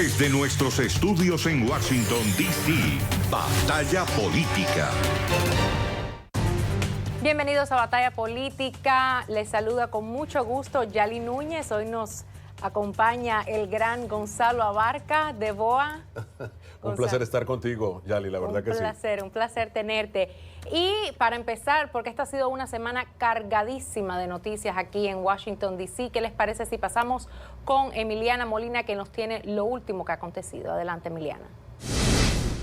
Desde nuestros estudios en Washington, D.C., Batalla Política. Bienvenidos a Batalla Política. Les saluda con mucho gusto Yali Núñez. Hoy nos acompaña el gran Gonzalo Abarca de BOA. Un placer estar contigo, Yali, la verdad que sí. Un placer tenerte. Y para empezar, porque esta ha sido una semana cargadísima de noticias aquí en Washington, D.C., ¿qué les parece si pasamos con Emiliana Molina, que nos tiene lo último que ha acontecido? Adelante, Emiliana.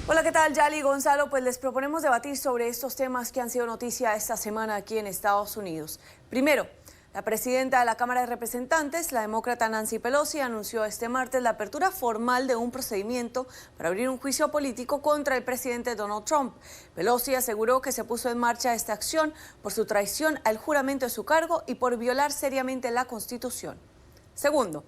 Hola, ¿qué tal, Yali y Gonzalo? Pues les proponemos debatir sobre estos temas que han sido noticia esta semana aquí en Estados Unidos. Primero, la presidenta de la Cámara de Representantes, la demócrata Nancy Pelosi, anunció este martes la apertura formal de un procedimiento para abrir un juicio político contra el presidente Donald Trump. Pelosi aseguró que se puso en marcha esta acción por su traición al juramento de su cargo y por violar seriamente la Constitución. Segundo,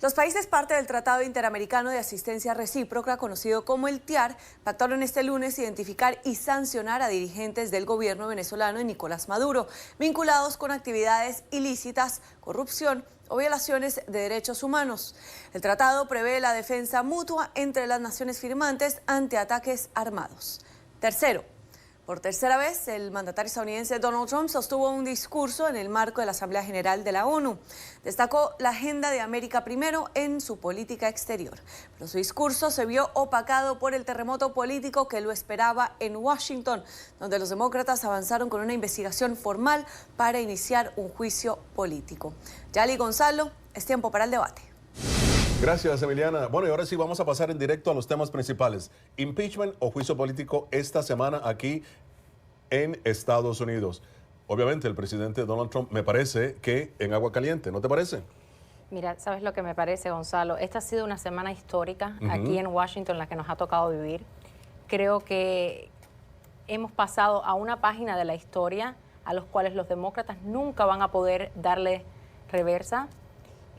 los países parte del Tratado Interamericano de Asistencia Recíproca, conocido como el TIAR, pactaron este lunes identificar y sancionar a dirigentes del gobierno venezolano de Nicolás Maduro, vinculados con actividades ilícitas, corrupción o violaciones de derechos humanos. El tratado prevé la defensa mutua entre las naciones firmantes ante ataques armados. Tercero, por tercera vez, el mandatario estadounidense Donald Trump sostuvo un discurso en el marco de la Asamblea General de la ONU. Destacó la agenda de América Primero en su política exterior. Pero su discurso se vio opacado por el terremoto político que lo esperaba en Washington, donde los demócratas avanzaron con una investigación formal para iniciar un juicio político. Yali, Gonzalo, es tiempo para el debate. Gracias, Emiliana. Bueno, y ahora sí vamos a pasar en directo a los temas principales. Impeachment o juicio político esta semana aquí en Estados Unidos. Obviamente, el presidente Donald Trump me parece que en agua caliente, ¿no te parece? Mira, ¿sabes lo que me parece, Gonzalo? Esta ha sido una semana histórica aquí en Washington, la que nos ha tocado vivir. Creo que hemos pasado a una página de la historia a los cuales los demócratas nunca van a poder darle reversa.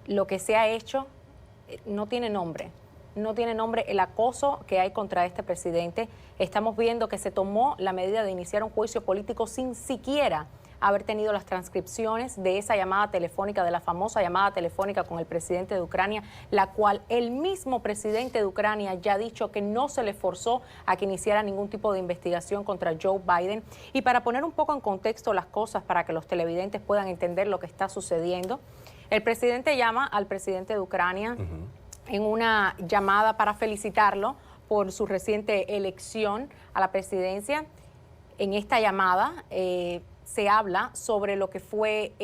Lo que se ha hecho no tiene nombre. No tiene nombre el acoso que hay contra este presidente. Estamos viendo que se tomó la medida de iniciar un juicio político sin siquiera haber tenido las transcripciones de esa llamada telefónica, de la famosa llamada telefónica con el presidente de Ucrania, la cual el mismo presidente de Ucrania ya ha dicho que no se le forzó a que iniciara ningún tipo de investigación contra Joe Biden. Y para poner un poco en contexto las cosas, para que los televidentes puedan entender lo que está sucediendo, el presidente llama al presidente de Ucrania en una llamada para felicitarlo por su reciente elección a la presidencia. En esta llamada se habla sobre lo que fue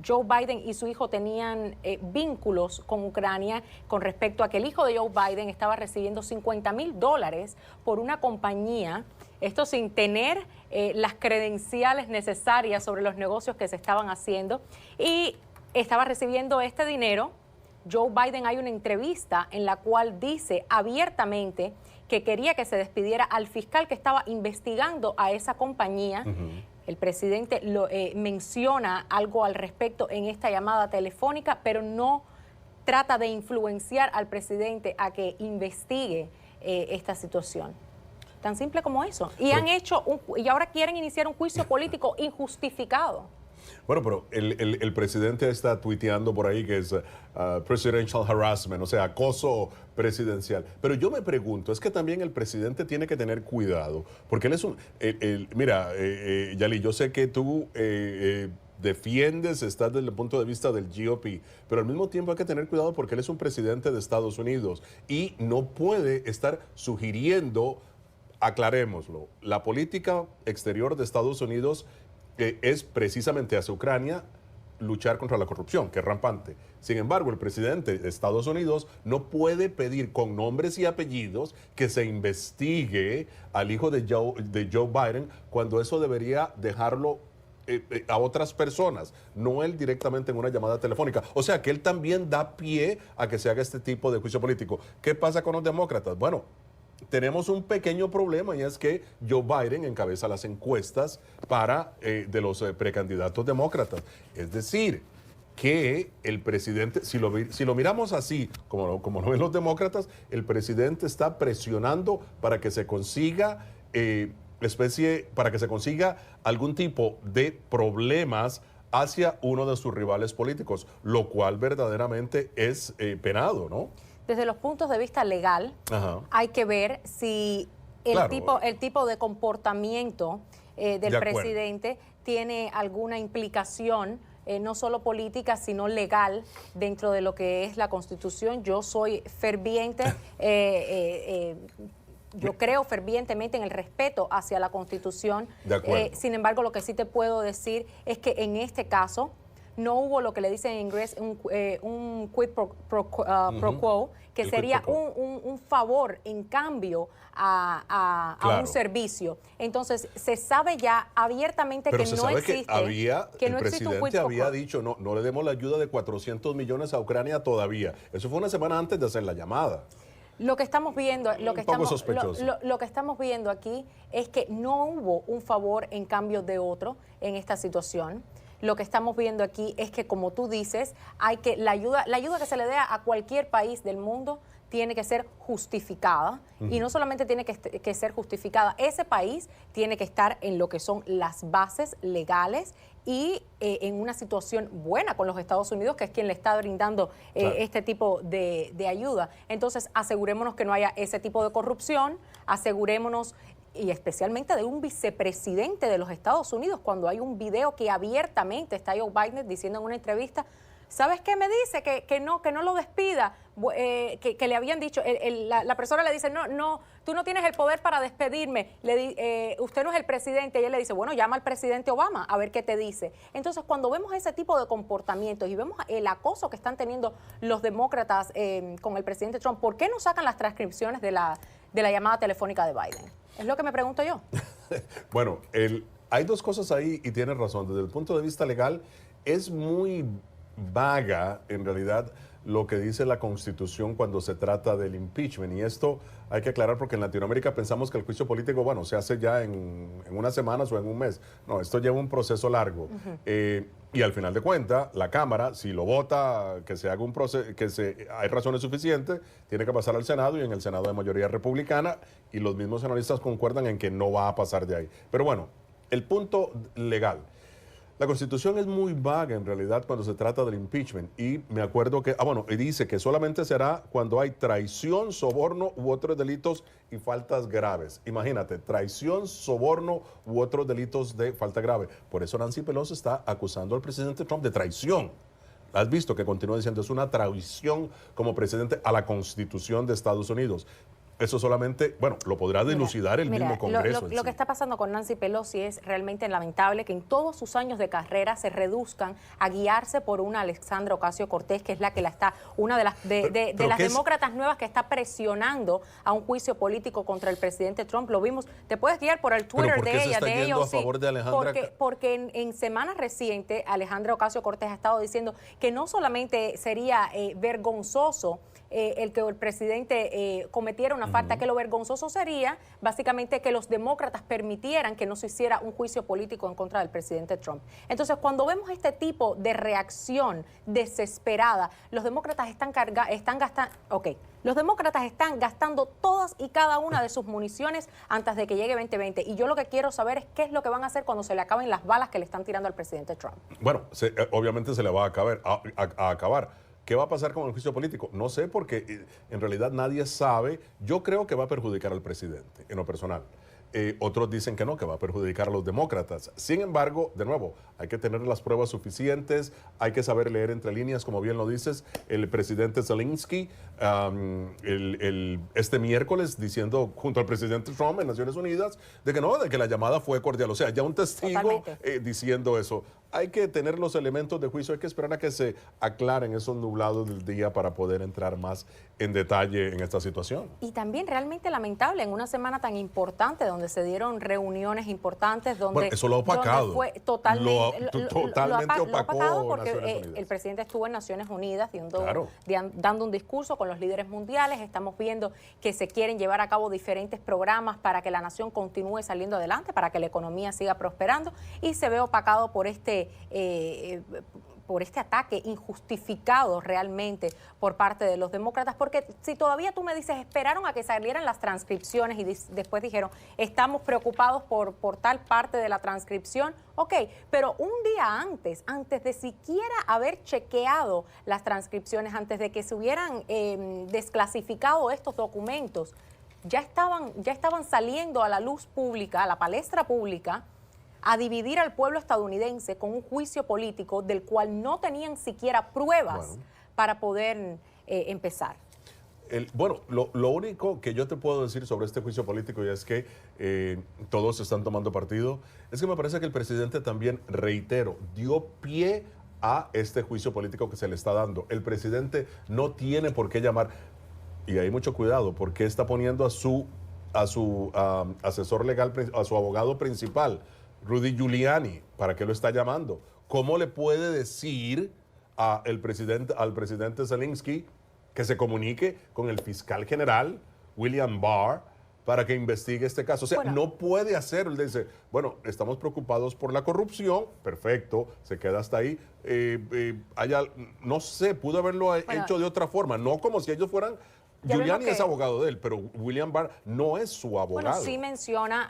Joe Biden y su hijo tenían vínculos con Ucrania con respecto a que el hijo de Joe Biden estaba recibiendo $50,000 por una compañía, esto sin tener las credenciales necesarias sobre los negocios que se estaban haciendo, y estaba recibiendo este dinero. Joe Biden, hay una entrevista en la cual dice abiertamente que quería que se despidiera al fiscal que estaba investigando a esa compañía. El presidente menciona algo al respecto en esta llamada telefónica, pero no trata de influenciar al presidente a que investigue esta situación. Tan simple como eso. Y y ahora quieren iniciar un juicio político injustificado. Bueno, pero el presidente está tuiteando por ahí que es presidential harassment, o sea, acoso presidencial. Pero yo me pregunto, es que también el presidente tiene que tener cuidado, porque él es un... mira, Yali, yo sé que tú defiendes, estás desde el punto de vista del GOP, pero al mismo tiempo hay que tener cuidado porque él es un presidente de Estados Unidos y no puede estar sugiriendo, aclarémoslo, la política exterior de Estados Unidos es precisamente hacia Ucrania luchar contra la corrupción, que es rampante. Sin embargo, el presidente de Estados Unidos no puede pedir con nombres y apellidos que se investigue al hijo de Joe Biden, cuando eso debería dejarlo a otras personas, no él directamente en una llamada telefónica. O sea, que él también da pie a que se haga este tipo de juicio político. ¿Qué pasa con los demócratas? Bueno, tenemos un pequeño problema, y es que Joe Biden encabeza las encuestas de los precandidatos demócratas. Es decir, que el presidente, si lo miramos así, como lo ven los demócratas, el presidente está presionando para que se consiga algún tipo de problemas hacia uno de sus rivales políticos, lo cual verdaderamente es penado, ¿no? Desde los puntos de vista legal, hay que ver si el tipo de comportamiento del presidente tiene alguna implicación, no solo política, sino legal, dentro de lo que es la Constitución. Yo soy ferviente, yo creo fervientemente en el respeto hacia la Constitución. Sin embargo, lo que sí te puedo decir es que en este caso no hubo lo que le dicen en inglés un quid pro quo, que sería un favor en cambio a un servicio. Entonces, se sabe ya abiertamente que no existe. El presidente había dicho, no le demos la ayuda de 400 millones a Ucrania todavía. Eso fue una semana antes de hacer la llamada. Lo que estamos viendo, lo que estamos viendo aquí es que no hubo un favor en cambio de otro en esta situación. Lo que estamos viendo aquí es que, como tú dices, la ayuda que se le dé a cualquier país del mundo tiene que ser justificada. Y no solamente tiene que ser justificada, ese país tiene que estar en lo que son las bases legales y en una situación buena con los Estados Unidos, que es quien le está brindando este tipo de ayuda. Entonces, asegurémonos que no haya ese tipo de corrupción, asegurémonos, y especialmente de un vicepresidente de los Estados Unidos, cuando hay un video que abiertamente está Joe Biden diciendo en una entrevista, ¿sabes qué me dice? Que no lo despida, que le habían dicho, la persona le dice, no, tú no tienes el poder para despedirme, usted no es el presidente, y él le dice, bueno, llama al presidente Obama a ver qué te dice. Entonces, cuando vemos ese tipo de comportamientos y vemos el acoso que están teniendo los demócratas con el presidente Trump, ¿por qué no sacan las transcripciones de la llamada telefónica de Biden? Es lo que me pregunto yo. Bueno, hay dos cosas ahí y tienes razón. Desde el punto de vista legal, es muy vaga, en realidad, lo que dice la Constitución cuando se trata del impeachment. Y esto hay que aclarar porque en Latinoamérica pensamos que el juicio político, bueno, se hace ya en unas semanas o en un mes. No, esto lleva un proceso largo. Y al final de cuentas, la Cámara, si lo vota, que se haga un proceso, hay razones suficientes, tiene que pasar al Senado, y en el Senado hay mayoría republicana, y los mismos analistas concuerdan en que no va a pasar de ahí. Pero bueno, el punto legal. La Constitución es muy vaga en realidad cuando se trata del impeachment, y me acuerdo que, y dice que solamente será cuando hay traición, soborno u otros delitos y faltas graves. Imagínate, traición, soborno u otros delitos de falta grave. Por eso Nancy Pelosi está acusando al presidente Trump de traición. Has visto que continúa diciendo es una traición como presidente a la Constitución de Estados Unidos. Eso solamente, lo podrá dilucidar el mismo Congreso. Lo que está pasando con Nancy Pelosi es realmente lamentable, que en todos sus años de carrera se reduzcan a guiarse por una Alexandra Ocasio-Cortez, que es la que una de las demócratas nuevas que está presionando a un juicio político contra el presidente Trump. Lo vimos, te puedes guiar por el Twitter de ella, de ellos. A favor de Alejandra? Porque en semanas recientes Alejandra Ocasio-Cortez ha estado diciendo que no solamente sería vergonzoso el que el presidente cometiera una falta, que lo vergonzoso sería básicamente que los demócratas permitieran que no se hiciera un juicio político en contra del presidente Trump. Entonces, cuando vemos este tipo de reacción desesperada, los demócratas los demócratas están gastando todas y cada una de sus municiones antes de que llegue 2020. Y yo lo que quiero saber es qué es lo que van a hacer cuando se le acaben las balas que le están tirando al presidente Trump. Bueno, obviamente se le va a acabar. ¿Qué va a pasar con el juicio político? No sé, porque en realidad nadie sabe. Yo creo que va a perjudicar al presidente, en lo personal. Otros dicen que no, que va a perjudicar a los demócratas. Sin embargo, de nuevo, hay que tener las pruebas suficientes, hay que saber leer entre líneas, como bien lo dices, el presidente Zelensky este miércoles diciendo junto al presidente Trump en Naciones Unidas de que la llamada fue cordial. O sea, ya un testigo diciendo eso. Hay que tener los elementos de juicio, hay que esperar a que se aclaren esos nublados del día para poder entrar más en detalle en esta situación. Y también realmente lamentable, en una semana tan importante donde se dieron reuniones importantes, donde... eso lo ha opacado. Fue totalmente lo ha opacado porque el presidente estuvo en Naciones Unidas dando un discurso con los líderes mundiales. Estamos viendo que se quieren llevar a cabo diferentes programas para que la nación continúe saliendo adelante, para que la economía siga prosperando, y se ve opacado por por este ataque injustificado realmente por parte de los demócratas, porque si todavía tú me dices, esperaron a que salieran las transcripciones y después dijeron, estamos preocupados por tal parte de la transcripción, ok, pero un día antes de siquiera haber chequeado las transcripciones, antes de que se hubieran desclasificado estos documentos, ya estaban saliendo a la luz pública, a la palestra pública, a dividir al pueblo estadounidense con un juicio político del cual no tenían siquiera pruebas para poder empezar. Lo único que yo te puedo decir sobre este juicio político, y es que todos están tomando partido, es que me parece que el presidente también, reitero, dio pie a este juicio político que se le está dando. El presidente no tiene por qué llamar, y hay mucho cuidado, porque está poniendo a su asesor legal, a su abogado principal, Rudy Giuliani. ¿Para qué lo está llamando? ¿Cómo le puede decir al presidente Zelensky que se comunique con el fiscal general, William Barr, para que investigue este caso? O sea, no puede hacerlo. Él dice, bueno, estamos preocupados por la corrupción, perfecto, se queda hasta ahí. No sé, pudo haberlo hecho de otra forma, no como si ellos fueran... Giuliani es abogado de él, pero William Barr no es su abogado. Bueno, sí menciona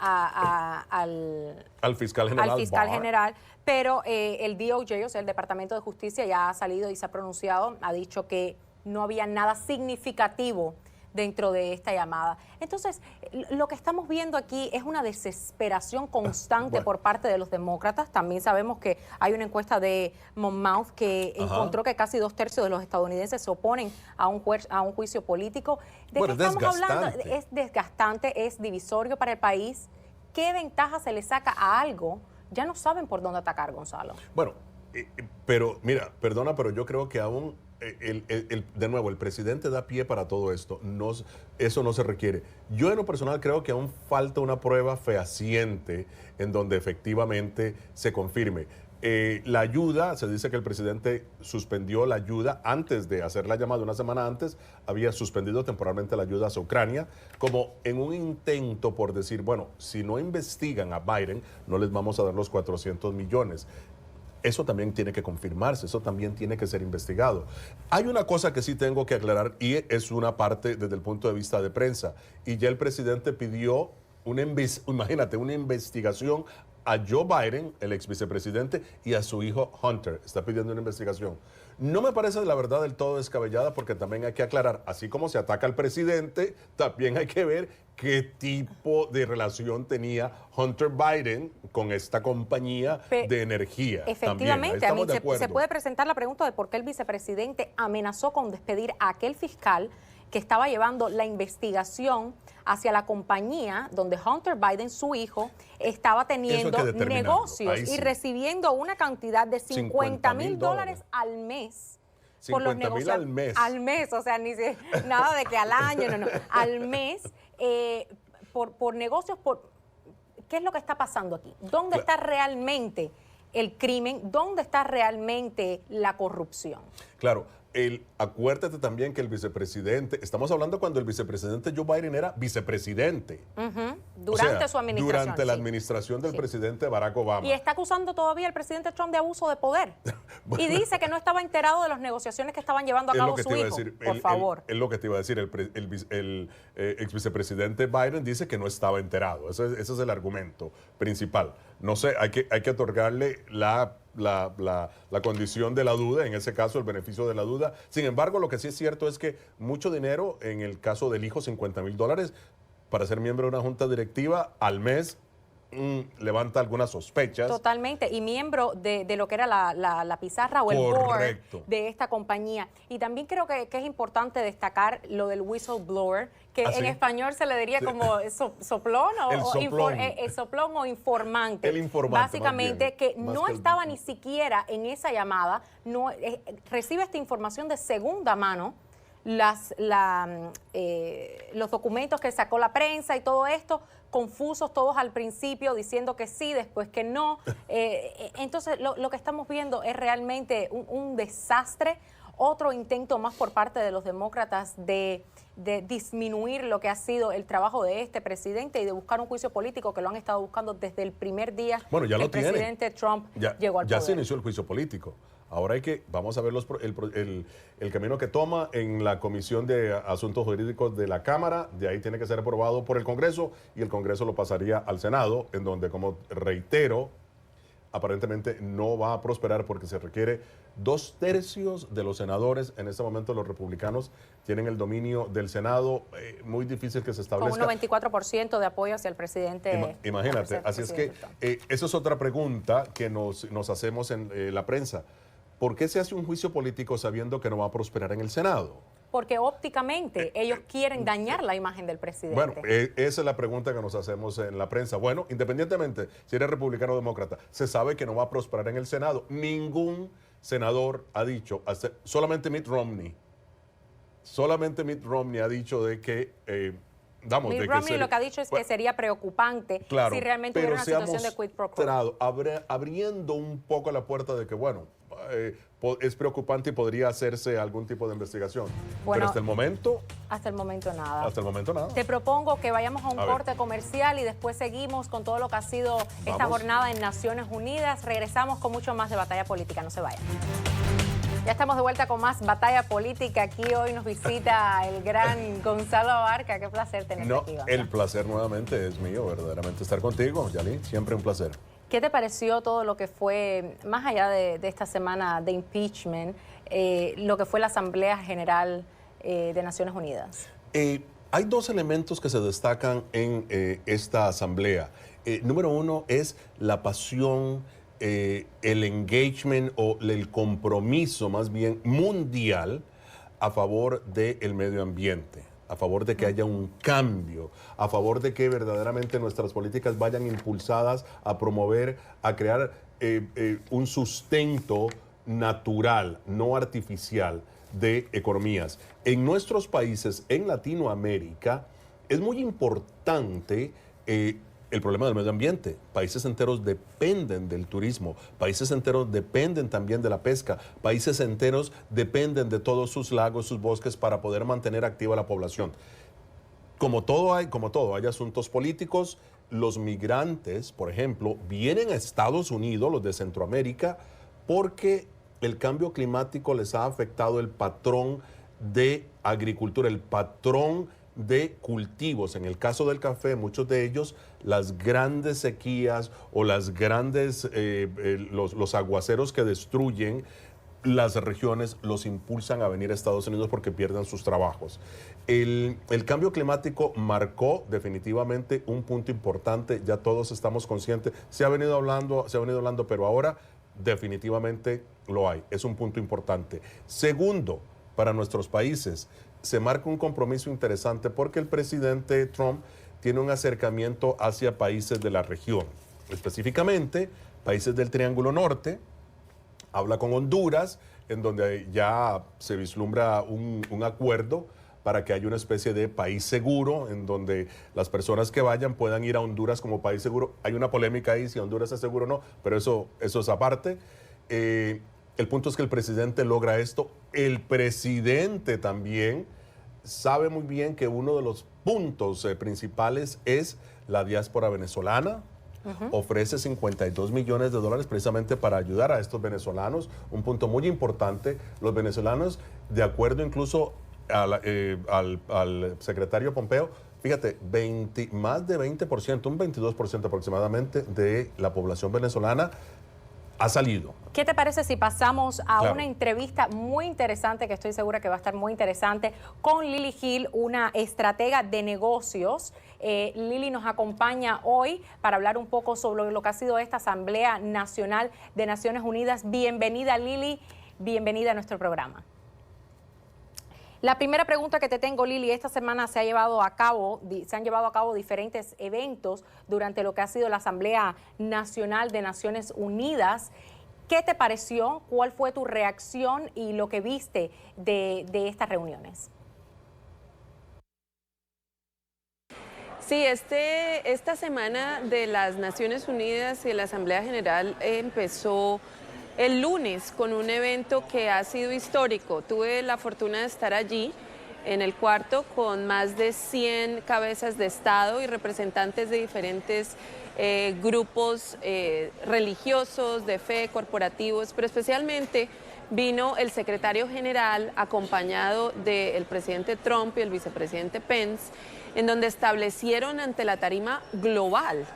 al fiscal general. Al fiscal general, pero el DOJ, o sea, el Departamento de Justicia, ya ha salido y se ha pronunciado, ha dicho que no había nada significativo dentro de esta llamada. Entonces, lo que estamos viendo aquí es una desesperación constante por parte de los demócratas. También sabemos que hay una encuesta de Monmouth que encontró que casi 2/3 de los estadounidenses se oponen a un juicio político. ¿De qué estamos hablando? Es desgastante, es divisorio para el país. ¿Qué ventaja se le saca a algo? Ya no saben por dónde atacar, Gonzalo. Bueno, pero mira, perdona, pero yo creo que aún... de nuevo, el presidente da pie para todo esto. Eso no se requiere. Yo en lo personal creo que aún falta una prueba fehaciente en donde efectivamente se confirme. La ayuda, se dice que el presidente suspendió la ayuda antes de hacer la llamada, una semana antes, había suspendido temporalmente la ayuda hacia Ucrania, como en un intento por decir, bueno, si no investigan a Biden, no les vamos a dar los 400 millones. Eso también tiene que confirmarse, eso también tiene que ser investigado. Hay una cosa que sí tengo que aclarar y es una parte desde el punto de vista de prensa. Y ya el presidente pidió una investigación a Joe Biden, el ex vicepresidente, y a su hijo Hunter. Está pidiendo una investigación. No me parece la verdad del todo descabellada, porque también hay que aclarar, así como se ataca al presidente, también hay que ver qué tipo de relación tenía Hunter Biden con esta compañía de energía. Efectivamente, a mí se puede presentar la pregunta de por qué el vicepresidente amenazó con despedir a aquel fiscal que estaba llevando la investigación hacia la compañía donde Hunter Biden, su hijo, estaba teniendo negocios y recibiendo una cantidad de $50,000 al mes. Por los negocios al mes. Al mes, o sea, nada de que al año, no. Al mes, por negocios, ¿qué es lo que está pasando aquí? ¿Dónde está realmente el crimen? ¿Dónde está realmente la corrupción? Claro. Acuérdate también que el vicepresidente, estamos hablando cuando el vicepresidente Joe Biden era vicepresidente. Durante su administración. Durante la administración del presidente Barack Obama. Y está acusando todavía al presidente Trump de abuso de poder. Y dice que no estaba enterado de las negociaciones que estaban llevando a cabo su hijo. Por favor. Es lo que te iba a decir. El ex vicepresidente Biden dice que no estaba enterado. Ese es el argumento principal. No sé, hay que otorgarle la condición de la duda, en ese caso el beneficio de la duda. Sin embargo, lo que sí es cierto es que mucho dinero, en el caso del hijo, $50,000 para ser miembro de una junta directiva al mes, levanta algunas sospechas. Totalmente, y miembro de lo que era la pizarra o el board de esta compañía. Y también creo que es importante destacar lo del whistleblower, que en español se le diría como soplón soplón o informante. El informante. Básicamente, que no estaba ni siquiera en esa llamada, recibe esta información de segunda mano, los documentos que sacó la prensa y todo esto, confusos todos al principio, diciendo que sí, después que no. Entonces, lo que estamos viendo es realmente un desastre, otro intento más por parte de los demócratas de disminuir lo que ha sido el trabajo de este presidente y de buscar un juicio político que lo han estado buscando desde el primer día que el presidente Trump llegó al poder. Ya se inició el juicio político. Ahora vamos a ver el camino que toma en la Comisión de Asuntos Jurídicos de la Cámara. De ahí tiene que ser aprobado por el Congreso y el Congreso lo pasaría al Senado, en donde, como reitero, aparentemente no va a prosperar porque se requiere 2/3 de los senadores. En este momento los republicanos tienen el dominio del Senado, muy difícil que se establezca. Con un 94% de apoyo hacia el presidente. Imagínate, así es que esa es otra pregunta que nos hacemos en la prensa. ¿Por qué se hace un juicio político sabiendo que no va a prosperar en el Senado? Porque ópticamente ellos quieren dañar la imagen del presidente. Bueno, esa es la pregunta que nos hacemos en la prensa. Bueno, independientemente si eres republicano o demócrata, se sabe que no va a prosperar en el Senado. Ningún senador ha dicho, solamente Mitt Romney ha dicho de que... Mitt Romney lo que ha dicho es que sería preocupante si realmente hubiera una situación de quid pro quo. Abriendo un poco la puerta de que, bueno, es preocupante y podría hacerse algún tipo de investigación. Bueno, pero hasta el momento... Hasta el momento nada. Hasta el momento nada. Te propongo que vayamos a un corte comercial y después seguimos con todo lo que ha sido esta jornada en Naciones Unidas. Regresamos con mucho más de Batalla Política. No se vayan. Ya estamos de vuelta con más Batalla Política. Aquí hoy nos visita el gran Gonzalo Abarca. Qué placer tenerte aquí, Gonzalo. El placer nuevamente es mío, verdaderamente, estar contigo, Yali. Siempre un placer. ¿Qué te pareció todo lo que fue, más allá de esta semana de impeachment, lo que fue la Asamblea General de Naciones Unidas? Hay dos elementos que se destacan en esta asamblea. Número uno es la pasión, el engagement o el compromiso más bien mundial a favor del medio ambiente, a favor de que haya un cambio, a favor de que verdaderamente nuestras políticas vayan impulsadas a promover, a crear un sustento natural, no artificial, de economías. En nuestros países, en Latinoamérica, es muy importante el problema del medio ambiente. Países enteros dependen del turismo, países enteros dependen también de la pesca, países enteros dependen de todos sus lagos, sus bosques para poder mantener activa la población. Como todo hay asuntos políticos. Los migrantes, por ejemplo, vienen a Estados Unidos, los de Centroamérica, porque el cambio climático les ha afectado el patrón de agricultura, el patrón de cultivos. En el caso del café, muchos de ellos, las grandes sequías o las grandes, los aguaceros que destruyen las regiones los impulsan a venir a Estados Unidos porque pierden sus trabajos. El cambio climático marcó definitivamente un punto importante, ya todos estamos conscientes, se ha venido hablando, pero ahora definitivamente lo hay, es un punto importante. Segundo, para nuestros países, se marca un compromiso interesante porque el presidente Trump tiene un acercamiento hacia países de la región, específicamente países del Triángulo Norte. Habla con Honduras, en donde ya se vislumbra un acuerdo para que haya una especie de país seguro, en donde las personas que vayan puedan ir a Honduras como país seguro. Hay una polémica ahí si Honduras es seguro o no, pero eso es aparte. El punto es que el presidente logra esto. El presidente también sabe muy bien que uno de los puntos principales es la diáspora venezolana. Ofrece $52 millones precisamente para ayudar a estos venezolanos. Un punto muy importante, los venezolanos, de acuerdo incluso al secretario Pompeo, fíjate, más de 20%, un 22% aproximadamente de la población venezolana ha salido. ¿Qué te parece si pasamos a una entrevista muy interesante, que estoy segura que va a estar muy interesante, con Lili Gil, una estratega de negocios? Lili nos acompaña hoy para hablar un poco sobre lo que ha sido esta Asamblea Nacional de Naciones Unidas. Bienvenida, Lili, bienvenida a nuestro programa. La primera pregunta que te tengo, Lili, esta semana se han llevado a cabo diferentes eventos durante lo que ha sido la Asamblea Nacional de Naciones Unidas. ¿Qué te pareció? ¿Cuál fue tu reacción y lo que viste de estas reuniones? Sí, esta semana de las Naciones Unidas y de la Asamblea General empezó el lunes con un evento que ha sido histórico. Tuve la fortuna de estar allí en el cuarto con más de 100 cabezas de Estado y representantes de diferentes grupos religiosos, de fe, corporativos, pero especialmente vino el secretario general acompañado del presidente Trump y el vicepresidente Pence, en donde establecieron ante la tarima global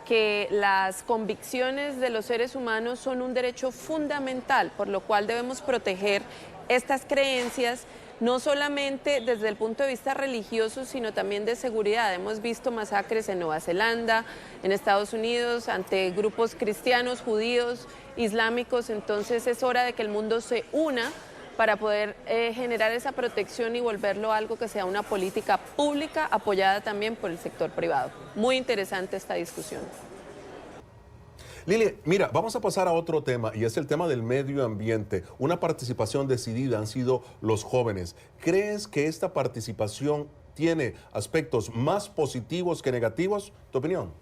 que las convicciones de los seres humanos son un derecho fundamental, por lo cual debemos proteger estas creencias, no solamente desde el punto de vista religioso, sino también de seguridad. Hemos visto masacres en Nueva Zelanda, en Estados Unidos, ante grupos cristianos, judíos, islámicos, entonces es hora de que el mundo se una para poder generar esa protección y volverlo algo que sea una política pública apoyada también por el sector privado. Muy interesante esta discusión. Lili, mira, vamos a pasar a otro tema y es el tema del medio ambiente. Una participación decidida han sido los jóvenes. ¿Crees que esta participación tiene aspectos más positivos que negativos? ¿Tu opinión?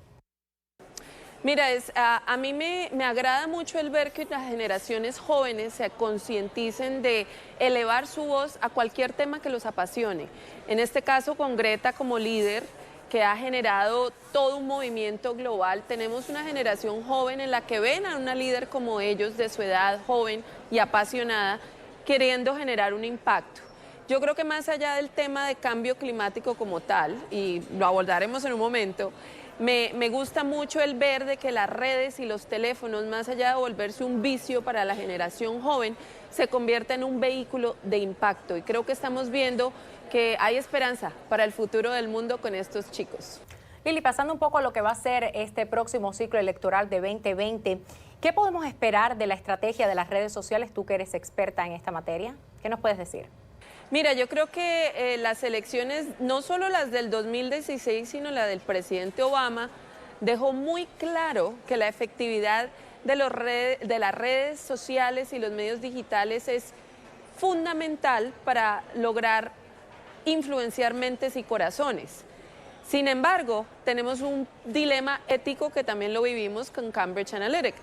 Mira, a mí me agrada mucho el ver que las generaciones jóvenes se concienticen de elevar su voz a cualquier tema que los apasione. En este caso, con Greta como líder, que ha generado todo un movimiento global. Tenemos una generación joven en la que ven a una líder como ellos, de su edad, joven y apasionada, queriendo generar un impacto. Yo creo que más allá del tema de cambio climático como tal, y lo abordaremos en un momento, me gusta mucho el ver de que las redes y los teléfonos, más allá de volverse un vicio para la generación joven, se convierten en un vehículo de impacto. Y creo que estamos viendo que hay esperanza para el futuro del mundo con estos chicos. Lili, pasando un poco a lo que va a ser este próximo ciclo electoral de 2020, ¿qué podemos esperar de la estrategia de las redes sociales? Tú que eres experta en esta materia, ¿qué nos puedes decir? Mira, yo creo que las elecciones, no solo las del 2016, sino la del presidente Obama, dejó muy claro que la efectividad de las redes sociales y los medios digitales es fundamental para lograr influenciar mentes y corazones. Sin embargo, tenemos un dilema ético que también lo vivimos con Cambridge Analytica.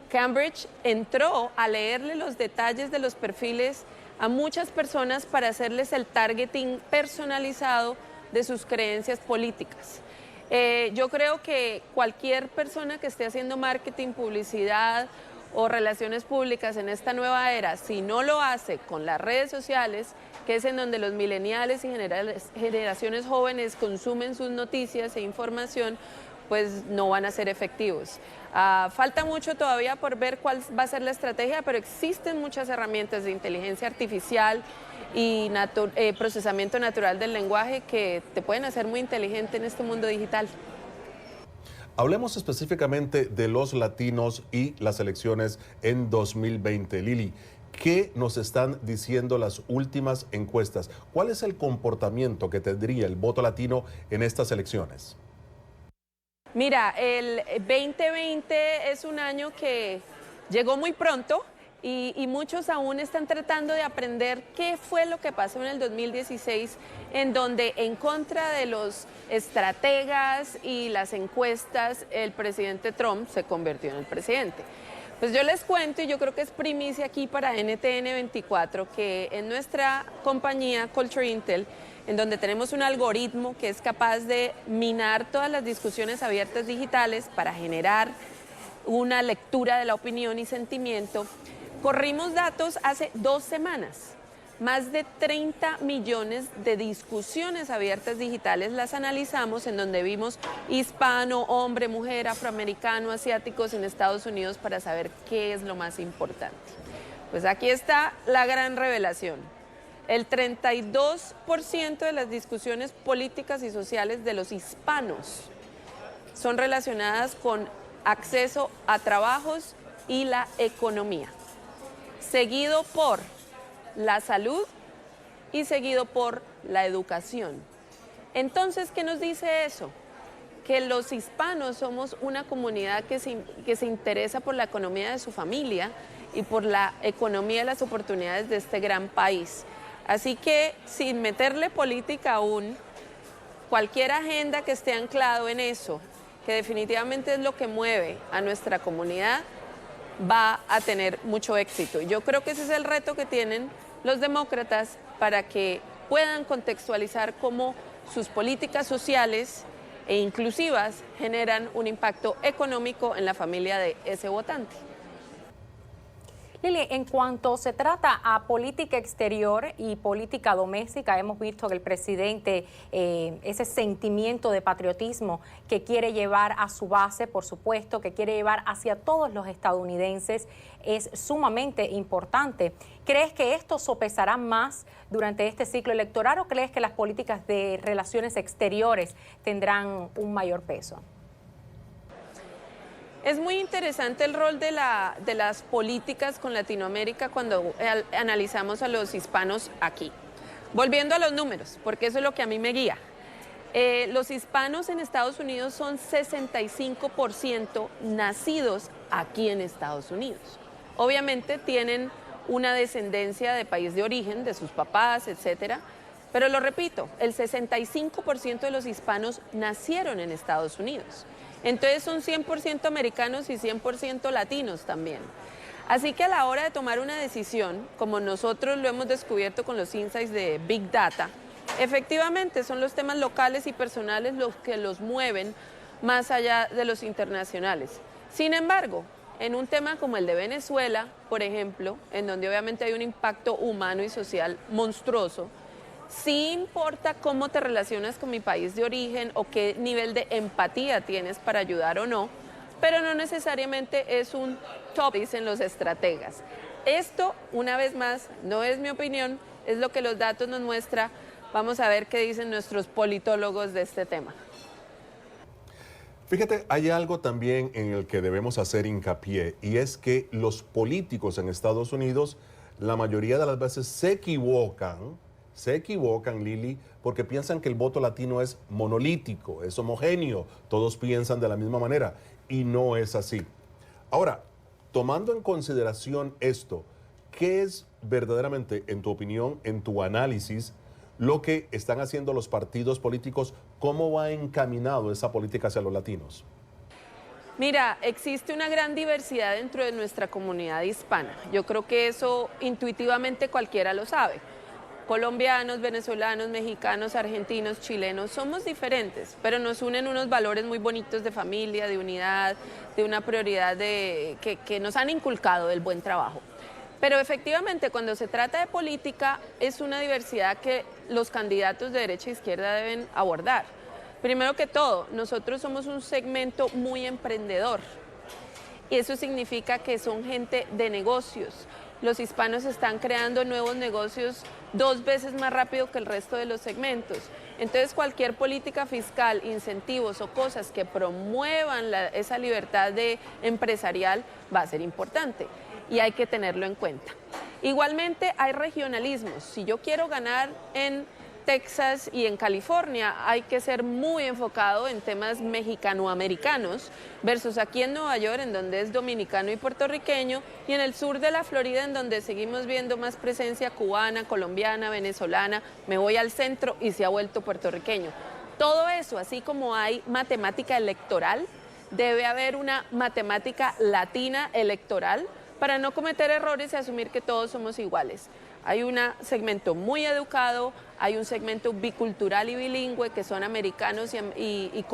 Cambridge entró a leerle los detalles de los perfiles a muchas personas para hacerles el targeting personalizado de sus creencias políticas. Yo creo que cualquier persona que esté haciendo marketing, publicidad o relaciones públicas en esta nueva era, si no lo hace con las redes sociales, que es en donde los millennials y generaciones jóvenes consumen sus noticias e información, pues no van a ser efectivos. Falta mucho todavía por ver cuál va a ser la estrategia, pero existen muchas herramientas de inteligencia artificial y procesamiento natural del lenguaje que te pueden hacer muy inteligente en este mundo digital. Hablemos específicamente de los latinos y las elecciones en 2020. Lili, ¿qué nos están diciendo las últimas encuestas? ¿Cuál es el comportamiento que tendría el voto latino en estas elecciones? Mira, el 2020 es un año que llegó muy pronto y muchos aún están tratando de aprender qué fue lo que pasó en el 2016, en donde en contra de los estrategas y las encuestas, el presidente Trump se convirtió en el presidente. Pues yo les cuento, y yo creo que es primicia aquí para NTN 24, que en nuestra compañía Culture Intel, en donde tenemos un algoritmo que es capaz de minar todas las discusiones abiertas digitales para generar una lectura de la opinión y sentimiento, corrimos datos hace 2 semanas. Más de 30 millones de discusiones abiertas digitales las analizamos, en donde vimos hispano, hombre, mujer, afroamericano, asiáticos en Estados Unidos para saber qué es lo más importante. Pues aquí está la gran revelación. El 32% de las discusiones políticas y sociales de los hispanos son relacionadas con acceso a trabajos y la economía, seguido por la salud y seguido por la educación. Entonces, ¿qué nos dice eso? Que los hispanos somos una comunidad que se interesa por la economía de su familia y por la economía y las oportunidades de este gran país. Así que, sin meterle política aún, cualquier agenda que esté anclado en eso, que definitivamente es lo que mueve a nuestra comunidad, va a tener mucho éxito. Yo creo que ese es el reto que tienen los demócratas para que puedan contextualizar cómo sus políticas sociales e inclusivas generan un impacto económico en la familia de ese votante. Lili, en cuanto se trata a política exterior y política doméstica, hemos visto que el presidente, ese sentimiento de patriotismo que quiere llevar a su base, por supuesto, que quiere llevar hacia todos los estadounidenses, es sumamente importante. ¿Crees que esto sopesará más durante este ciclo electoral o crees que las políticas de relaciones exteriores tendrán un mayor peso? Es muy interesante el rol de las políticas con Latinoamérica cuando analizamos a los hispanos aquí. Volviendo a los números, porque eso es lo que a mí me guía. Los hispanos en Estados Unidos son 65% nacidos aquí en Estados Unidos. Obviamente tienen una descendencia de país de origen, de sus papás, etcétera. Pero lo repito, el 65% de los hispanos nacieron en Estados Unidos. Entonces son 100% americanos y 100% latinos también. Así que a la hora de tomar una decisión, como nosotros lo hemos descubierto con los insights de Big Data, efectivamente son los temas locales y personales los que los mueven más allá de los internacionales. Sin embargo, en un tema como el de Venezuela, por ejemplo, en donde obviamente hay un impacto humano y social monstruoso, sí importa cómo te relacionas con mi país de origen o qué nivel de empatía tienes para ayudar o no, pero no necesariamente es un top, dicen los estrategas. Esto, una vez más, no es mi opinión, es lo que los datos nos muestran. Vamos a ver qué dicen nuestros politólogos de este tema. Fíjate, hay algo también en el que debemos hacer hincapié y es que los políticos en Estados Unidos la mayoría de las veces se equivocan, Lili, porque piensan que el voto latino es monolítico, es homogéneo, todos piensan de la misma manera y no es así. Ahora, tomando en consideración esto, ¿qué es verdaderamente, en tu opinión, en tu análisis, lo que están haciendo los partidos políticos? ¿Cómo va encaminado esa política hacia los latinos? Mira, existe una gran diversidad dentro de nuestra comunidad hispana. Yo creo que eso intuitivamente cualquiera lo sabe. Colombianos, venezolanos, mexicanos, argentinos, chilenos, somos diferentes, pero nos unen unos valores muy bonitos de familia, de unidad, de una prioridad que nos han inculcado del buen trabajo. Pero efectivamente, cuando se trata de política, es una diversidad que los candidatos de derecha e izquierda deben abordar. Primero que todo, nosotros somos un segmento muy emprendedor y eso significa que son gente de negocios. Los hispanos están creando nuevos negocios 2 veces más rápido que el resto de los segmentos. Entonces, cualquier política fiscal, incentivos o cosas que promuevan esa libertad empresarial va a ser importante y hay que tenerlo en cuenta. Igualmente, hay regionalismos. Si yo quiero ganar en Texas y en California, hay que ser muy enfocado en temas mexicano-americanos versus aquí en Nueva York, en donde es dominicano y puertorriqueño, y en el sur de la Florida, en donde seguimos viendo más presencia cubana, colombiana, venezolana. Me voy al centro y se ha vuelto puertorriqueño. Todo eso, así como hay matemática electoral, debe haber una matemática latina electoral para no cometer errores y asumir que todos somos iguales. Hay un segmento muy educado, hay un segmento bicultural y bilingüe que son americanos y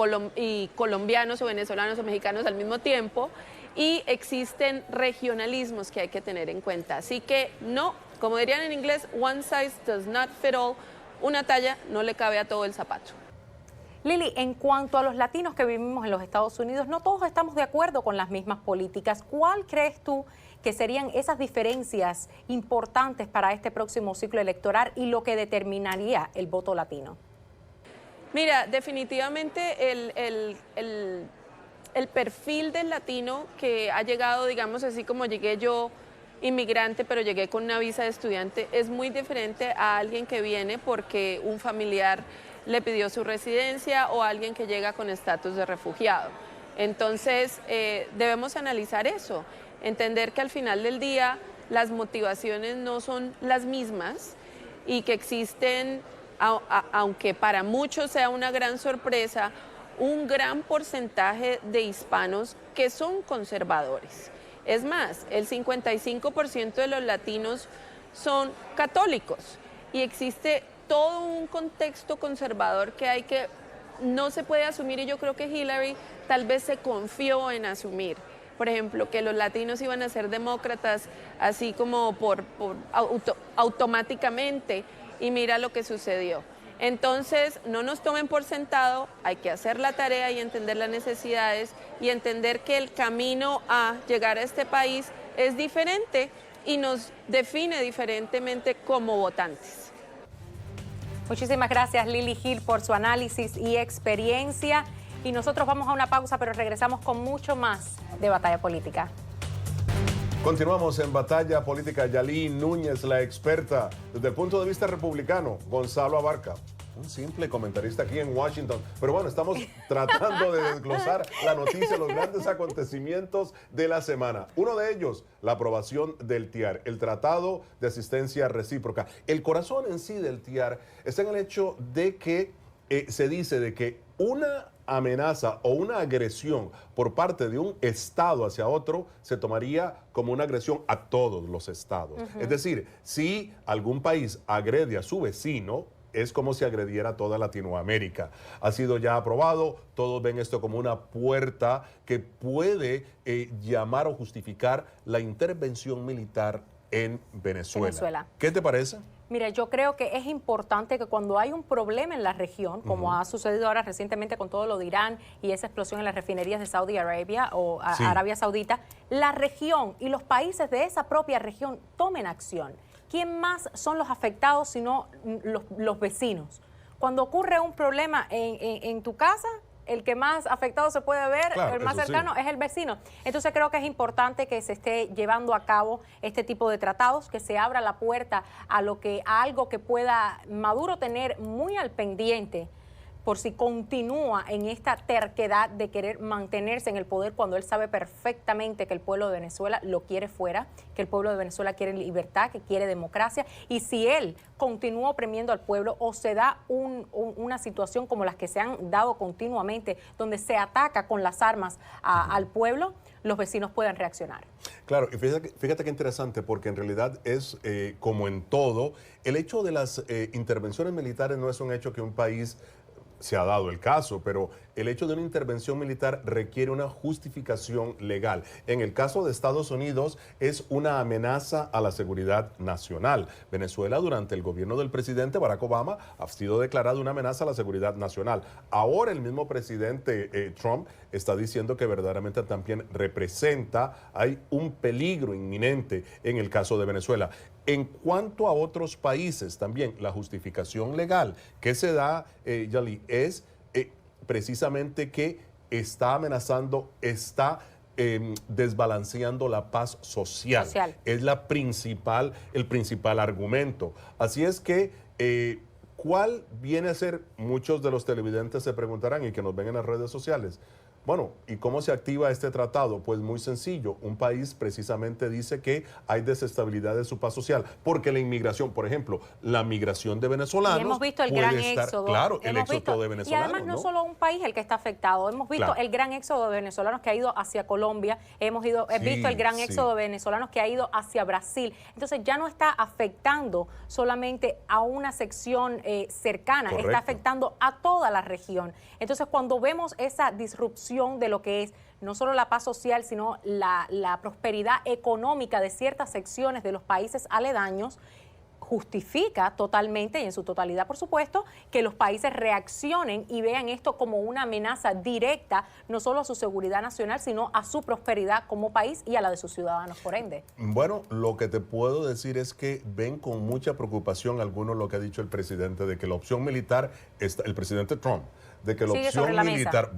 colombianos o venezolanos o mexicanos al mismo tiempo, y existen regionalismos que hay que tener en cuenta. Así que no, como dirían en inglés, one size does not fit all, una talla no le cabe a todo el zapato. Lili, en cuanto a los latinos que vivimos en los Estados Unidos, no todos estamos de acuerdo con las mismas políticas. ¿Cuál crees tú que serían esas diferencias importantes para este próximo ciclo electoral y lo que determinaría el voto latino? Mira, definitivamente el perfil del latino que ha llegado, digamos así como llegué yo, inmigrante, pero llegué con una visa de estudiante, es muy diferente a alguien que viene porque un familiar le pidió su residencia o alguien que llega con estatus de refugiado. Entonces, debemos analizar eso, entender que al final del día las motivaciones no son las mismas y que existen, aunque para muchos sea una gran sorpresa, un gran porcentaje de hispanos que son conservadores. Es más, el 55% de los latinos son católicos y existe todo un contexto conservador que hay que no se puede asumir, y yo creo que Hillary tal vez se confió en asumir. Por ejemplo, que los latinos iban a ser demócratas así como automáticamente, y mira lo que sucedió. Entonces, no nos tomen por sentado, hay que hacer la tarea y entender las necesidades y entender que el camino a llegar a este país es diferente y nos define diferentemente como votantes. Muchísimas gracias, Lili Gil, por su análisis y experiencia. Y nosotros vamos a una pausa, pero regresamos con mucho más de Batalla Política. Continuamos en Batalla Política. Yalí Núñez, la experta desde el punto de vista republicano. Gonzalo Abarca, un simple comentarista aquí en Washington. Pero bueno, estamos tratando de desglosar la noticia, los grandes acontecimientos de la semana. Uno de ellos, la aprobación del TIAR, el Tratado de Asistencia Recíproca. El corazón en sí del TIAR está en el hecho de que se dice de que una amenaza o una agresión por parte de un estado hacia otro se tomaría como una agresión a todos los estados. Es decir, si algún país agrede a su vecino, es como si agrediera a toda Latinoamérica. Ha sido ya aprobado, todos ven esto como una puerta que puede llamar o justificar la intervención militar en Venezuela. ¿Qué te parece? Mira, yo creo que es importante que cuando hay un problema en la región, como ha sucedido ahora recientemente con todo lo de Irán y esa explosión en las refinerías de Saudi Arabia o Arabia Saudita, la región y los países de esa propia región tomen acción. ¿Quién más son los afectados sino los vecinos? Cuando ocurre un problema en tu casa, el que más afectado se puede ver, claro, el más cercano, es el vecino. Entonces creo que es importante que se esté llevando a cabo este tipo de tratados, que se abra la puerta a algo que pueda Maduro tener muy al pendiente por si continúa en esta terquedad de querer mantenerse en el poder cuando él sabe perfectamente que el pueblo de Venezuela lo quiere fuera, que el pueblo de Venezuela quiere libertad, que quiere democracia, y si él continúa oprimiendo al pueblo o se da una situación como las que se han dado continuamente, donde se ataca con las armas al pueblo, los vecinos pueden reaccionar. Claro, y fíjate qué interesante, porque en realidad es como en todo, el hecho de las intervenciones militares no es un hecho que un país se ha dado el caso, pero el hecho de una intervención militar requiere una justificación legal. En el caso de Estados Unidos es una amenaza a la seguridad nacional. Venezuela, durante el gobierno del presidente Barack Obama, ha sido declarada una amenaza a la seguridad nacional. Ahora el mismo presidente Trump está diciendo que verdaderamente también hay un peligro inminente en el caso de Venezuela. En cuanto a otros países, también la justificación legal que se da, Yali, es precisamente que está amenazando, está desbalanceando la paz social. Es el principal argumento. Así es que, ¿cuál viene a ser? Muchos de los televidentes se preguntarán y que nos ven en las redes sociales. Bueno, ¿y cómo se activa este tratado? Pues muy sencillo. Un país precisamente dice que hay desestabilidad de su paz social, porque la inmigración, por ejemplo, la migración de venezolanos. Y hemos visto el gran éxodo. Claro, el éxodo de venezolanos. Y además no solo un país el que está afectado. Hemos visto el gran éxodo de venezolanos que ha ido hacia Colombia. Hemos visto el gran éxodo de venezolanos que ha ido hacia Brasil. Entonces ya no está afectando solamente a una sección cercana, está afectando a toda la región. Entonces cuando vemos esa disrupción de lo que es no solo la paz social, sino la prosperidad económica de ciertas secciones de los países aledaños, justifica totalmente, y en su totalidad por supuesto, que los países reaccionen y vean esto como una amenaza directa, no solo a su seguridad nacional, sino a su prosperidad como país y a la de sus ciudadanos, por ende. Bueno, lo que te puedo decir es que ven con mucha preocupación algunos lo que ha dicho el presidente, de que la opción militar, el presidente Trump, de que la opción militar,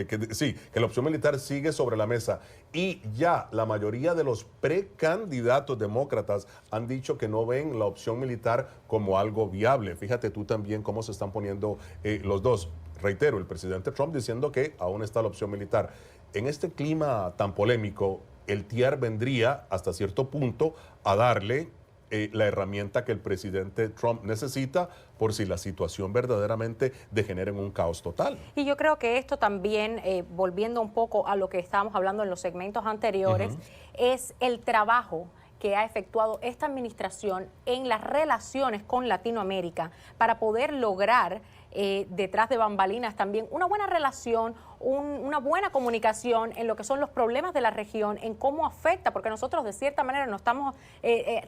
que la opción militar sigue sobre la mesa, y ya la mayoría de los precandidatos demócratas han dicho que no ven la opción militar como algo viable. Fíjate tú también cómo se están poniendo los dos. Reitero, el presidente Trump diciendo que aún está la opción militar. En este clima tan polémico, el TIAR vendría hasta cierto punto a darle la herramienta que el presidente Trump necesita por si la situación verdaderamente degenera en un caos total. Y yo creo que esto también, volviendo un poco a lo que estábamos hablando en los segmentos anteriores, es el trabajo que ha efectuado esta administración en las relaciones con Latinoamérica para poder lograr detrás de bambalinas también una buena relación, una buena comunicación en lo que son los problemas de la región, en cómo afecta, porque nosotros de cierta manera no estamos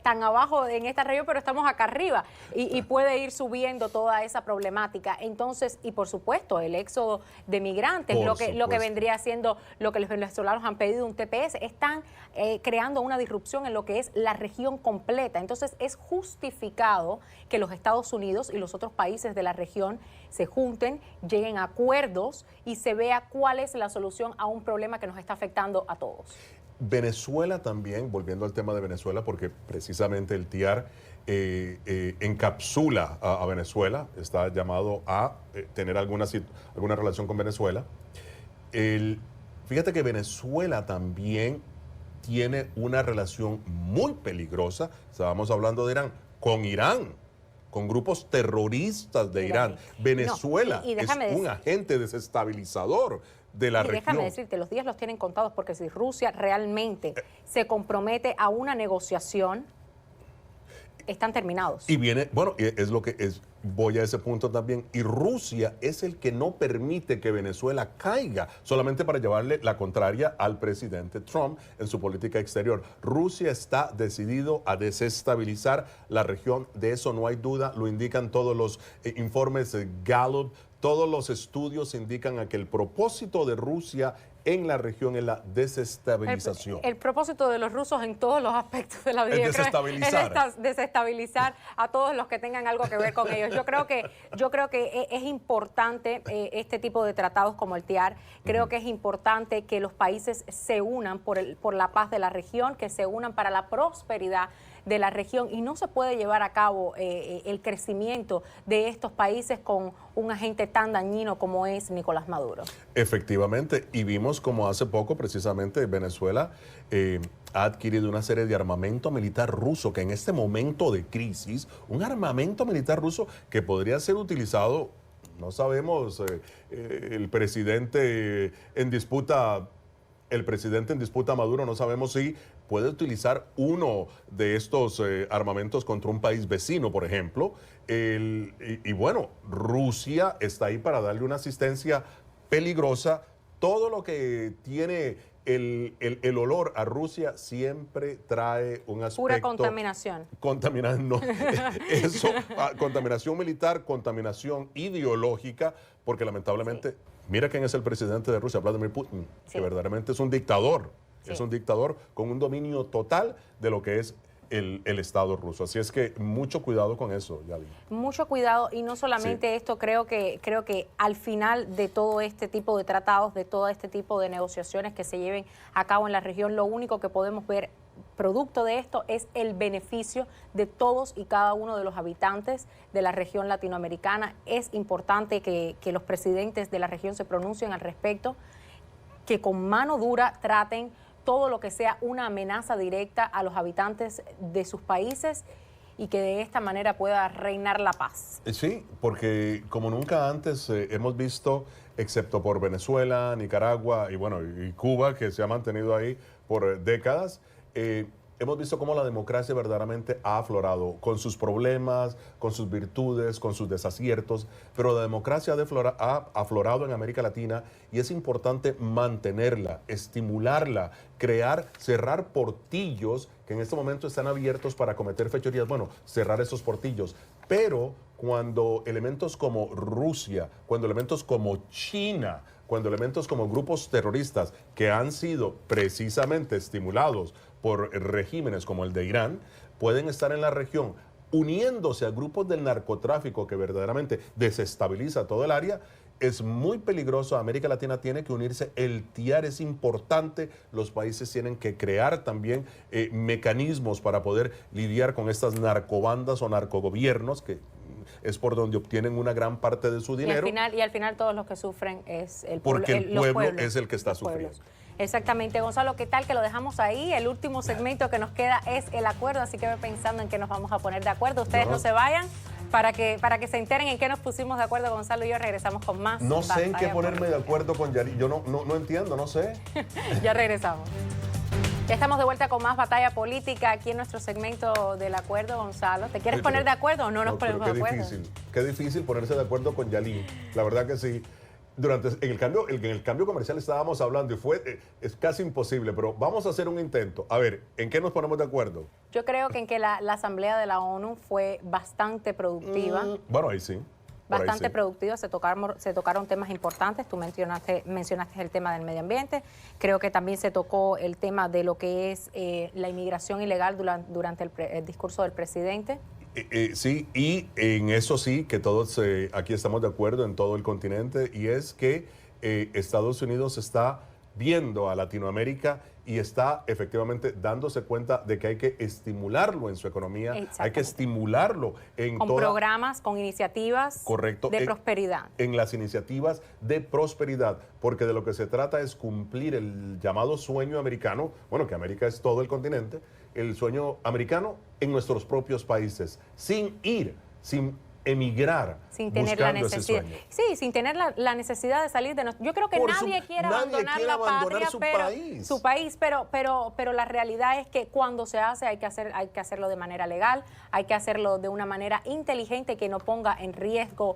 tan abajo en esta región, pero estamos acá arriba y puede ir subiendo toda esa problemática. Entonces, y por supuesto, el éxodo de migrantes, lo que vendría siendo lo que los venezolanos han pedido, un TPS, están creando una disrupción en lo que es la región completa. Entonces, es justificado que los Estados Unidos y los otros países de la región se junten, lleguen a acuerdos y se vea cuál es la solución a un problema que nos está afectando a todos. Venezuela también, volviendo al tema de Venezuela, porque precisamente el TIAR encapsula a Venezuela, está llamado a tener alguna relación con Venezuela. Fíjate que Venezuela también tiene una relación muy peligrosa, estábamos hablando de Irán, con grupos terroristas de Irán. Venezuela es un agente desestabilizador de la región. Déjame decirte, los días los tienen contados, porque si Rusia realmente se compromete a una negociación, están terminados. Y viene, bueno, es lo que es, voy a ese punto también, y Rusia es el que no permite que Venezuela caiga, solamente para llevarle la contraria al presidente Trump en su política exterior. Rusia está decidido a desestabilizar la región, de eso no hay duda, lo indican todos los informes de Gallup, todos los estudios indican a que el propósito de Rusia en la región es la desestabilización. El propósito de los rusos en todos los aspectos de la vida es desestabilizar. Es desestabilizar a todos los que tengan algo que ver con ellos. Yo creo que es importante este tipo de tratados como el TIAR. Creo que es importante que los países se unan por la paz de la región, que se unan para la prosperidad de la región, y no se puede llevar a cabo el crecimiento de estos países con un agente tan dañino como es Nicolás Maduro. Efectivamente, y vimos como hace poco precisamente Venezuela ha adquirido una serie de armamento militar ruso, que en este momento de crisis, un armamento militar ruso que podría ser utilizado, no sabemos, el presidente en disputa Maduro, no sabemos si puede utilizar uno de estos armamentos contra un país vecino, por ejemplo. Y bueno, Rusia está ahí para darle una asistencia peligrosa. Todo lo que tiene el olor a Rusia siempre trae un aspecto... Pura contaminación. Contaminación militar, contaminación ideológica, porque lamentablemente... Sí. Mira quién es el presidente de Rusia, Vladimir Putin, sí, que verdaderamente es un dictador. Sí. Es un dictador con un dominio total de lo que es el Estado ruso. Así es que mucho cuidado con eso, Yali. Mucho cuidado, y no solamente esto, creo que al final de todo este tipo de tratados, de todo este tipo de negociaciones que se lleven a cabo en la región, lo único que podemos ver producto de esto es el beneficio de todos y cada uno de los habitantes de la región latinoamericana. Es importante que los presidentes de la región se pronuncien al respecto, que con mano dura traten todo lo que sea una amenaza directa a los habitantes de sus países, y que de esta manera pueda reinar la paz. Sí, porque como nunca antes hemos visto, excepto por Venezuela, Nicaragua y bueno, y Cuba, que se ha mantenido ahí por décadas, hemos visto cómo la democracia verdaderamente ha aflorado, con sus problemas, con sus virtudes, con sus desaciertos, pero la democracia ha aflorado en América Latina, y es importante mantenerla, estimularla, cerrar portillos que en este momento están abiertos para cometer fechorías. Bueno, cerrar esos portillos, pero cuando elementos como Rusia, cuando elementos como China, cuando elementos como grupos terroristas que han sido precisamente estimulados por regímenes como el de Irán, pueden estar en la región uniéndose a grupos del narcotráfico que verdaderamente desestabiliza todo el área, es muy peligroso. América Latina tiene que unirse, el TIAR es importante, los países tienen que crear también mecanismos para poder lidiar con estas narcobandas o narcogobiernos, que es por donde obtienen una gran parte de su dinero. Y al final todos los que sufren es el pueblo. Porque el pueblo es el que está sufriendo. Exactamente. Gonzalo, ¿qué tal que lo dejamos ahí? El último segmento que nos queda es el acuerdo, así que voy pensando en qué nos vamos a poner de acuerdo. Ustedes no se vayan para que se enteren en qué nos pusimos de acuerdo. Gonzalo y yo regresamos con más. No sé en qué ponerme de acuerdo con Yari. Yo no entiendo, no sé. Ya regresamos. Ya estamos de vuelta con más batalla política aquí en nuestro segmento del acuerdo, Gonzalo. ¿Te quieres poner de acuerdo o no nos ponemos de acuerdo? Qué difícil ponerse de acuerdo con Yalí. La verdad que sí. En el cambio comercial estábamos hablando y es casi imposible, pero vamos a hacer un intento. A ver, ¿en qué nos ponemos de acuerdo? Yo creo que en que la Asamblea de la ONU fue bastante productiva. Bueno, ahí sí. Bastante productiva, se tocaron temas importantes. Tú mencionaste el tema del medio ambiente. Creo que también se tocó el tema de lo que es la inmigración ilegal durante el discurso del presidente. Sí, y en eso sí que todos aquí estamos de acuerdo en todo el continente, y es que Estados Unidos está viendo a Latinoamérica y está efectivamente dándose cuenta de que hay que estimularlo en su economía, hay que estimularlo con programas, con iniciativas de prosperidad. En las iniciativas de prosperidad, porque de lo que se trata es cumplir el llamado sueño americano, bueno, que América es todo el continente, el sueño americano en nuestros propios países, sin emigrar, sin tener la necesidad. Sí, sin tener la necesidad de salir de nosotros. Yo creo que nadie quiere abandonar la patria, su país, pero la realidad es que cuando se hace hay que hacerlo de manera legal, hay que hacerlo de una manera inteligente que no ponga en riesgo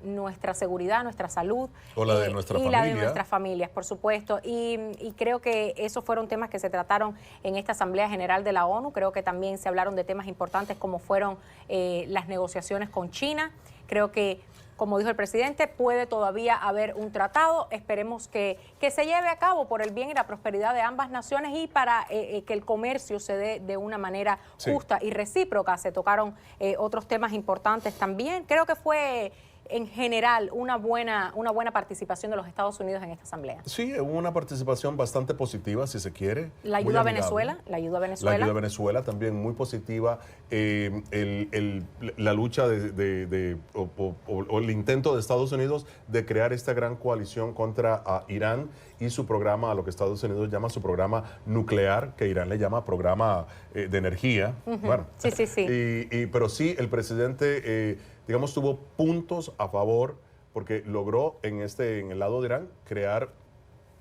nuestra seguridad, nuestra salud o la de nuestra y familia. La de nuestras familias, por supuesto. Y creo que esos fueron temas que se trataron en esta Asamblea General de la ONU. Creo que también se hablaron de temas importantes como fueron las negociaciones con China. Creo que, como dijo el presidente, puede todavía haber un tratado. Esperemos que se lleve a cabo por el bien y la prosperidad de ambas naciones y para que el comercio se dé de una manera justa y recíproca. Se tocaron otros temas importantes también. Creo que fue en general una buena participación de los Estados Unidos en esta asamblea. Sí, hubo una participación bastante positiva, si se quiere. La ayuda a Venezuela. La ayuda a Venezuela también muy positiva. La lucha o el intento de Estados Unidos de crear esta gran coalición contra Irán y su programa, a lo que Estados Unidos llama su programa nuclear, que Irán le llama programa de energía. Bueno, sí. Pero sí, el presidente, digamos, tuvo puntos a favor porque logró en el lado de Irán crear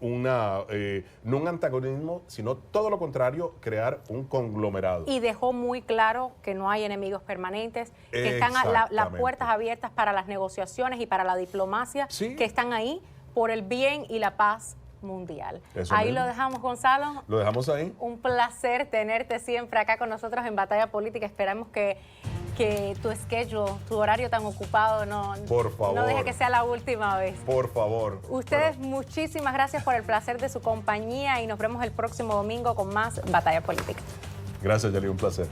no un antagonismo, sino todo lo contrario, crear un conglomerado. Y dejó muy claro que no hay enemigos permanentes, que están las puertas abiertas para las negociaciones y para la diplomacia, que están ahí por el bien y la paz mundial. Ahí lo dejamos, Gonzalo. Lo dejamos ahí. Un placer tenerte siempre acá con nosotros en Batalla Política. Esperamos que tu schedule, tu horario tan ocupado no deje que sea la última vez. Por favor. Ustedes, muchísimas gracias por el placer de su compañía y nos vemos el próximo domingo con más Batalla Política. Gracias, Yali, un placer.